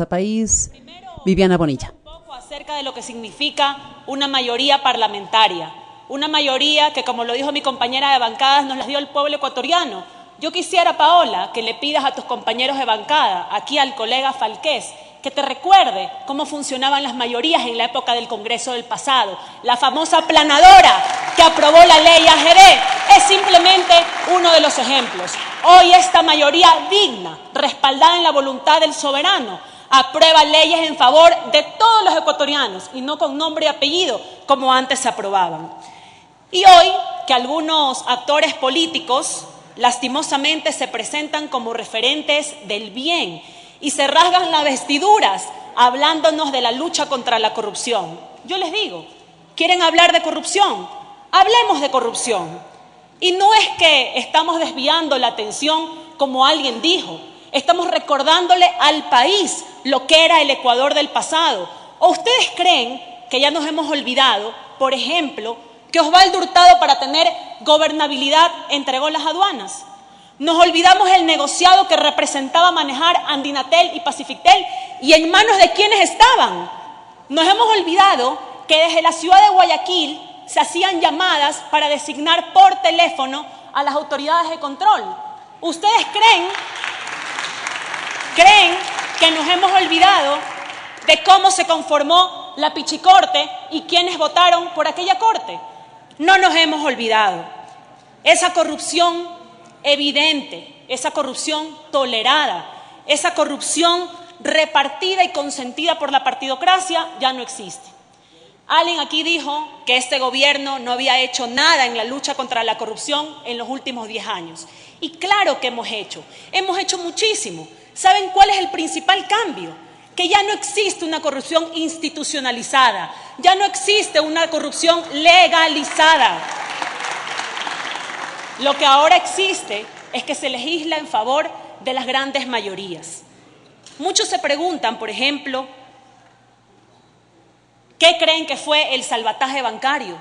País, Viviana Bonilla. Un poco acerca de lo que significa una mayoría parlamentaria, una mayoría que, como lo dijo mi compañera de bancadas, nos las dio el pueblo ecuatoriano. Yo quisiera, Paola, que le pidas a tus compañeros de bancada, aquí al colega Falqués, que te recuerde cómo funcionaban las mayorías en la época del Congreso del pasado. La famosa aplanadora que aprobó la ley AGD es simplemente uno de los ejemplos. Hoy esta mayoría digna, respaldada en la voluntad del soberano, aprueba leyes en favor de todos los ecuatorianos y no con nombre y apellido como antes se aprobaban. Y hoy que algunos actores políticos lastimosamente se presentan como referentes del bien y se rasgan las vestiduras hablándonos de la lucha contra la corrupción. Yo les digo, ¿quieren hablar de corrupción? Hablemos de corrupción. Y no es que estamos desviando la atención como alguien dijo, estamos recordándole al país lo que era el Ecuador del pasado. ¿O ustedes creen que ya nos hemos olvidado, por ejemplo, que Osvaldo Hurtado para tener gobernabilidad entregó las aduanas? Nos olvidamos el negociado que representaba manejar Andinatel y Pacifitel y en manos de quienes estaban. Nos hemos olvidado que desde la ciudad de Guayaquil se hacían llamadas para designar por teléfono a las autoridades de control. ¿Ustedes creen que nos hemos olvidado de cómo se conformó la Pichicorte y quiénes votaron por aquella corte? No nos hemos olvidado. Esa corrupción evidente, esa corrupción tolerada, esa corrupción repartida y consentida por la partidocracia ya no existe. Alguien aquí dijo que este gobierno no había hecho nada en la lucha contra la corrupción en los últimos 10 años. Y claro que hemos hecho muchísimo. ¿Saben cuál es el principal cambio? Que ya no existe una corrupción institucionalizada, ya no existe una corrupción legalizada. Lo que ahora existe es que se legisla en favor de las grandes mayorías. Muchos se preguntan, por ejemplo, ¿qué creen que fue el salvataje bancario?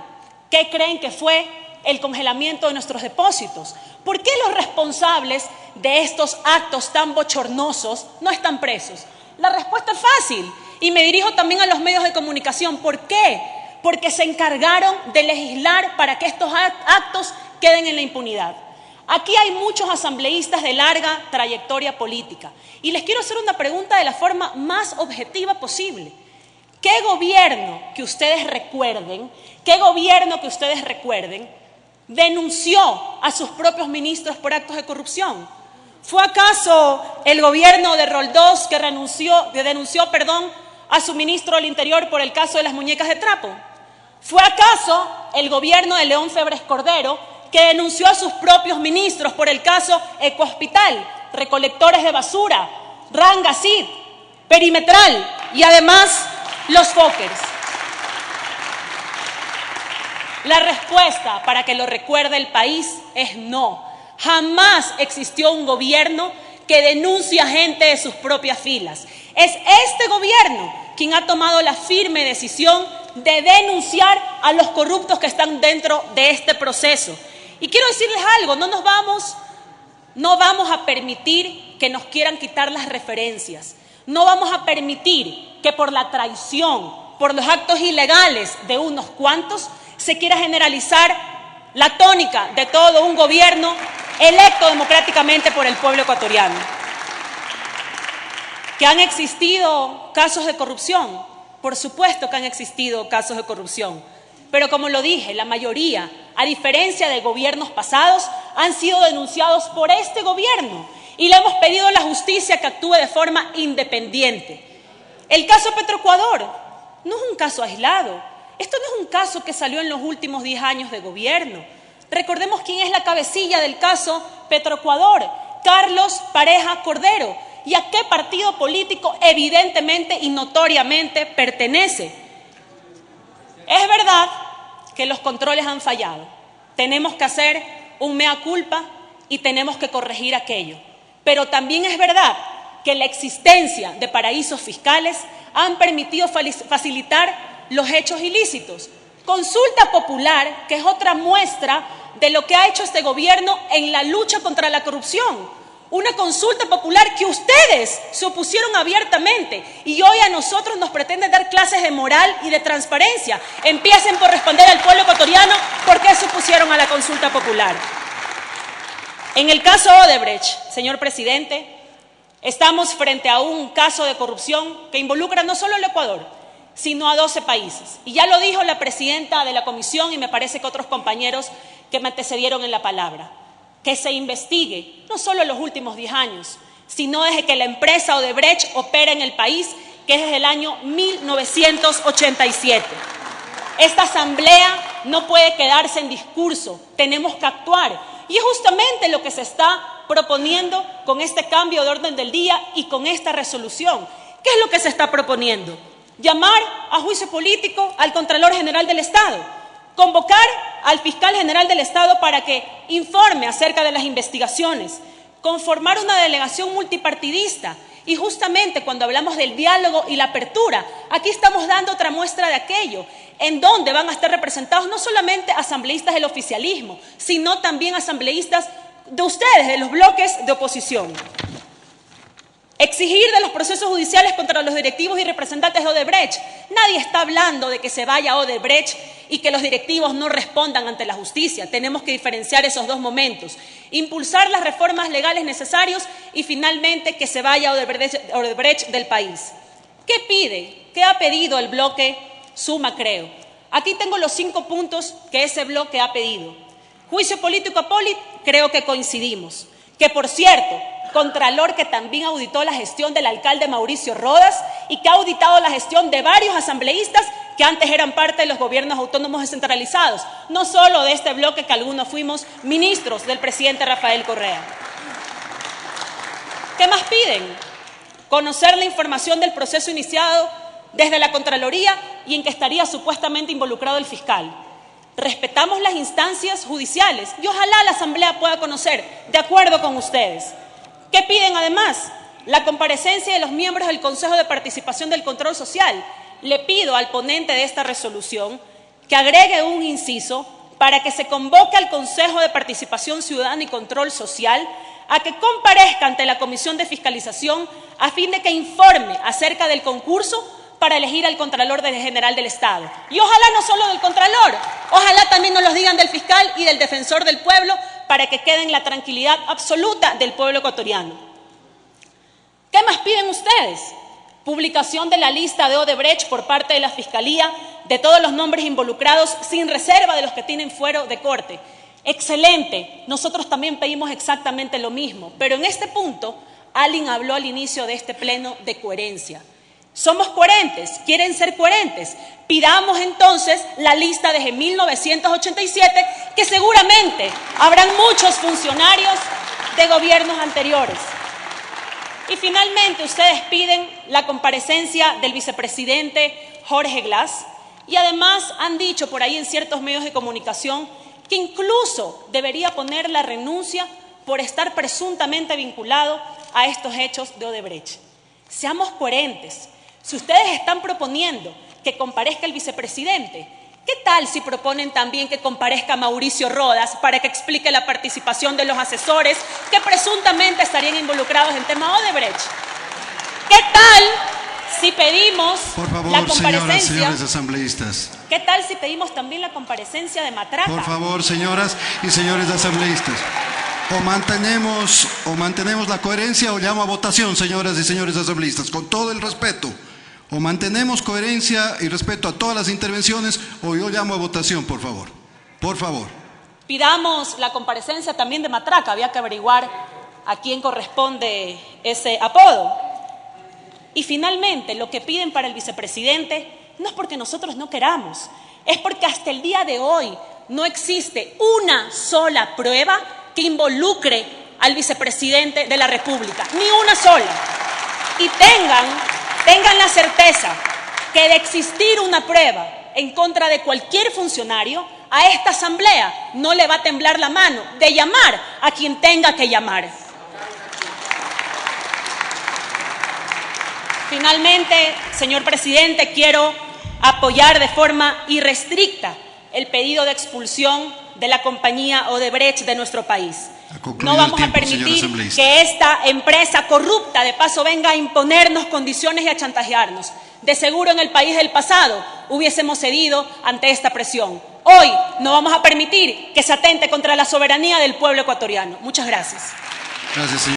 ¿Qué creen que fue el congelamiento de nuestros depósitos? ¿Por qué los responsables de estos actos tan bochornosos no están presos? La respuesta es fácil y me dirijo también a los medios de comunicación. ¿Por qué? Porque se encargaron de legislar para que estos actos queden en la impunidad. Aquí hay muchos asambleístas de larga trayectoria política y les quiero hacer una pregunta de la forma más objetiva posible. ¿Qué gobierno que ustedes recuerden, denunció a sus propios ministros por actos de corrupción? ¿Fue acaso el gobierno de Roldós que denunció a su ministro del Interior por el caso de las muñecas de trapo? ¿Fue acaso el gobierno de León Febres Cordero que denunció a sus propios ministros por el caso Ecohospital, recolectores de basura, Rangasid, Perimetral y además los Fokers? La respuesta, para que lo recuerde el país, es no. Jamás existió un gobierno que denuncie a gente de sus propias filas. Es este gobierno quien ha tomado la firme decisión de denunciar a los corruptos que están dentro de este proceso. Y quiero decirles algo, no vamos a permitir que nos quieran quitar las referencias. No vamos a permitir que por la traición, por los actos ilegales de unos cuantos, se quiera generalizar la tónica de todo un gobierno electo democráticamente por el pueblo ecuatoriano. ¿Que han existido casos de corrupción? Por supuesto que han existido casos de corrupción. Pero como lo dije, la mayoría, a diferencia de gobiernos pasados, han sido denunciados por este gobierno y le hemos pedido a la justicia que actúe de forma independiente. El caso Petroecuador no es un caso aislado. Esto no es un caso que salió en los últimos 10 años de gobierno. Recordemos quién es la cabecilla del caso Petroecuador, Carlos Pareja Cordero, y a qué partido político evidentemente y notoriamente pertenece. Es verdad que los controles han fallado. Tenemos que hacer un mea culpa y tenemos que corregir aquello. Pero también es verdad que la existencia de paraísos fiscales han permitido facilitar los hechos ilícitos. Consulta popular, que es otra muestra de lo que ha hecho este gobierno en la lucha contra la corrupción. Una consulta popular que ustedes se opusieron abiertamente y hoy a nosotros nos pretenden dar clases de moral y de transparencia. Empiecen por responder al pueblo ecuatoriano por qué se opusieron a la consulta popular. En el caso Odebrecht, señor presidente, estamos frente a un caso de corrupción que involucra no solo al Ecuador, sino a 12 países. Y ya lo dijo la presidenta de la comisión y me parece que otros compañeros que me antecedieron en la palabra. Que se investigue no solo en los últimos 10 años, sino desde que la empresa Odebrecht opera en el país, que es desde el año 1987. Esta asamblea no puede quedarse en discurso, tenemos que actuar. Y es justamente lo que se está proponiendo con este cambio de orden del día y con esta resolución. ¿Qué es lo que se está proponiendo? Llamar a juicio político al Contralor General del Estado, convocar al Fiscal General del Estado para que informe acerca de las investigaciones, conformar una delegación multipartidista y justamente cuando hablamos del diálogo y la apertura, aquí estamos dando otra muestra de aquello, en donde van a estar representados no solamente asambleístas del oficialismo, sino también asambleístas de ustedes, de los bloques de oposición. Exigir de los procesos judiciales contra los directivos y representantes de Odebrecht. Nadie está hablando de que se vaya a Odebrecht y que los directivos no respondan ante la justicia. Tenemos que diferenciar esos dos momentos. Impulsar las reformas legales necesarias y finalmente que se vaya a Odebrecht del país. ¿Qué pide? ¿Qué ha pedido el bloque Suma Creo? Aquí tengo los 5 puntos que ese bloque ha pedido. Juicio político a Poli, creo que coincidimos. Que por cierto, Contralor que también auditó la gestión del alcalde Mauricio Rodas y que ha auditado la gestión de varios asambleístas que antes eran parte de los gobiernos autónomos descentralizados, no solo de este bloque que algunos fuimos ministros del presidente Rafael Correa. ¿Qué más piden? Conocer la información del proceso iniciado desde la Contraloría y en que estaría supuestamente involucrado el fiscal. Respetamos las instancias judiciales y ojalá la Asamblea pueda conocer, de acuerdo con ustedes. ¿Qué piden además? La comparecencia de los miembros del Consejo de Participación del Control Social. Le pido al ponente de esta resolución que agregue un inciso para que se convoque al Consejo de Participación Ciudadana y Control Social a que comparezca ante la Comisión de Fiscalización a fin de que informe acerca del concurso para elegir al Contralor General del Estado. Y ojalá no solo del Contralor, ojalá también nos lo digan del Fiscal y del Defensor del Pueblo para que quede en la tranquilidad absoluta del pueblo ecuatoriano. ¿Qué más piden ustedes? Publicación de la lista de Odebrecht por parte de la Fiscalía de todos los nombres involucrados sin reserva de los que tienen fuero de corte. Excelente, nosotros también pedimos exactamente lo mismo, pero en este punto alguien habló al inicio de este pleno de coherencia. Somos coherentes, quieren ser coherentes. Pidamos entonces la lista desde 1987, que seguramente habrán muchos funcionarios de gobiernos anteriores. Y finalmente ustedes piden la comparecencia del vicepresidente Jorge Glass y además han dicho por ahí en ciertos medios de comunicación que incluso debería poner la renuncia por estar presuntamente vinculado a estos hechos de Odebrecht. Seamos coherentes. Si ustedes están proponiendo que comparezca el vicepresidente, ¿qué tal si proponen también que comparezca Mauricio Rodas para que explique la participación de los asesores que presuntamente estarían involucrados en tema Odebrecht? ¿Qué tal si pedimos la comparecencia? Señores asambleístas. ¿Qué tal si pedimos también la comparecencia de Matraca? Por favor, señoras y señores asambleístas. O mantenemos la coherencia o llamo a votación, señoras y señores asambleístas, con todo el respeto. O mantenemos coherencia y respeto a todas las intervenciones o yo llamo a votación, por favor. Por favor. Pidamos la comparecencia también de Matraca, había que averiguar a quién corresponde ese apodo. Y finalmente, lo que piden para el vicepresidente no es porque nosotros no queramos, es porque hasta el día de hoy no existe una sola prueba que involucre al vicepresidente de la República, ni una sola. Y tengan la certeza que de existir una prueba en contra de cualquier funcionario, a esta asamblea no le va a temblar la mano de llamar a quien tenga que llamar. Finalmente, señor presidente, quiero apoyar de forma irrestricta el pedido de expulsión de la compañía Odebrecht de nuestro país. No vamos a permitir que esta empresa corrupta de paso venga a imponernos condiciones y a chantajearnos. De seguro en el país del pasado hubiésemos cedido ante esta presión. Hoy no vamos a permitir que se atente contra la soberanía del pueblo ecuatoriano. Muchas gracias. Gracias, señor.